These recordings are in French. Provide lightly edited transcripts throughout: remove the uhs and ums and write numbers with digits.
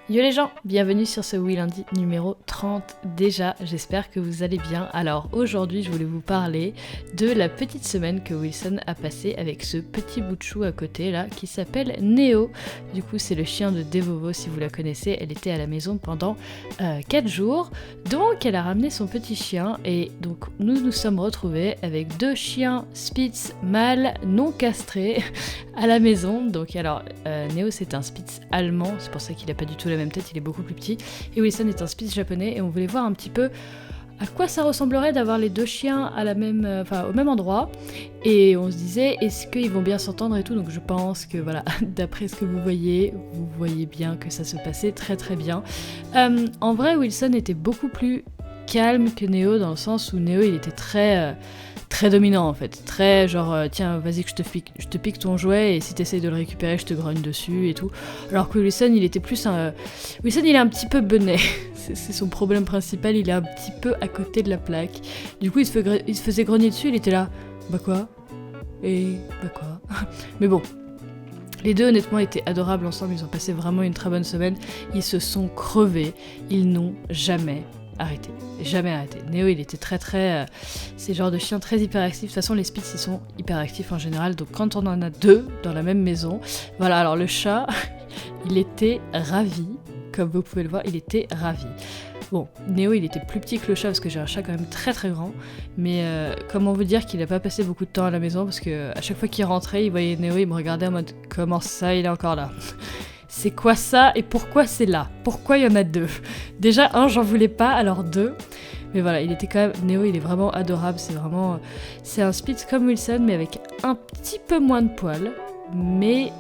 Yo les gens, bienvenue sur ce Oui Lundi numéro 30 déjà, j'espère que vous allez bien. Alors aujourd'hui je voulais vous parler de la petite semaine que Wilson a passée avec ce petit bout de chou à côté là qui s'appelle Néo. Du coup c'est le chien de Devovo si vous la connaissez, elle était à la maison pendant 4 jours. Donc elle a ramené son petit chien et donc nous nous sommes retrouvés avec 2 chiens Spitz mâles non castrés à la maison. Donc alors Néo c'est un Spitz allemand, c'est pour ça qu'il a pas du tout la même tête, il est beaucoup plus petit, et Wilson est un Spitz japonais et on voulait voir un petit peu à quoi ça ressemblerait d'avoir les 2 chiens à la même, au même endroit, et on se disait est-ce qu'ils vont bien s'entendre et tout. Donc je pense que voilà, d'après ce que vous voyez bien que ça se passait très très bien. En vrai Wilson était beaucoup plus calme que Néo, dans le sens où Néo il était très dominant en fait, très genre tiens vas-y que je te pique ton jouet et si t'essayes de le récupérer je te grogne dessus et tout. Alors que Wilson il était plus Wilson il est un petit peu benet, c'est son problème principal, il est un petit peu à côté de la plaque. Du coup il se faisait grogner dessus, il était là, bah quoi et bah quoi. Mais bon, les deux honnêtement étaient adorables ensemble, ils ont passé vraiment une très bonne semaine, ils se sont crevés, ils n'ont jamais arrêté. Néo il était très c'est le genre de chien très hyperactif. De toute façon les Spitz ils sont hyperactifs en général, donc quand on en a 2 dans la même maison, voilà. Alors le chat il était ravi, comme vous pouvez le voir, il était ravi. Bon, Néo il était plus petit que le chat parce que j'ai un chat quand même très grand, mais comment vous dire qu'il a pas passé beaucoup de temps à la maison parce que à chaque fois qu'il rentrait il voyait Néo, il me regardait en mode comment ça il est encore là. C'est quoi ça et pourquoi c'est là? Pourquoi il y en a 2? Déjà, j'en voulais pas, alors 2. Mais voilà, il était quand même... Néo, il est vraiment adorable, c'est un Spitz comme Wilson, mais avec un petit peu moins de poils, mais...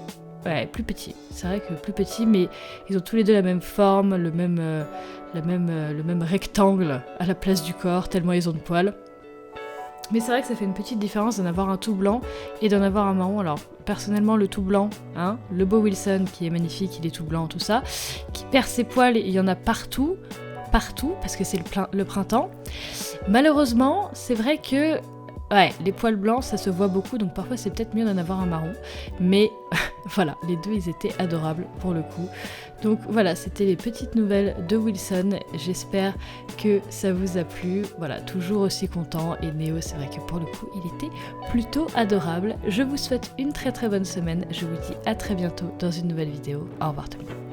Ouais, plus petit. C'est vrai que plus petit, mais ils ont tous les deux la même forme, le même rectangle à la place du corps, tellement ils ont de poils. Mais c'est vrai que ça fait une petite différence d'en avoir un tout blanc et d'en avoir un marron. Alors personnellement le tout blanc, le beau Wilson qui est magnifique, il est tout blanc, tout ça, qui perd ses poils, il y en a partout, parce que c'est le printemps. Malheureusement, c'est vrai que les poils blancs ça se voit beaucoup, donc parfois c'est peut-être mieux d'en avoir un marron. Mais voilà, les 2 ils étaient adorables pour le coup. Donc voilà, c'était les petites nouvelles de Wilson, j'espère que ça vous a plu. Voilà, toujours aussi content, et Néo c'est vrai que pour le coup il était plutôt adorable. Je vous souhaite une très bonne semaine, je vous dis à très bientôt dans une nouvelle vidéo. Au revoir tout le monde.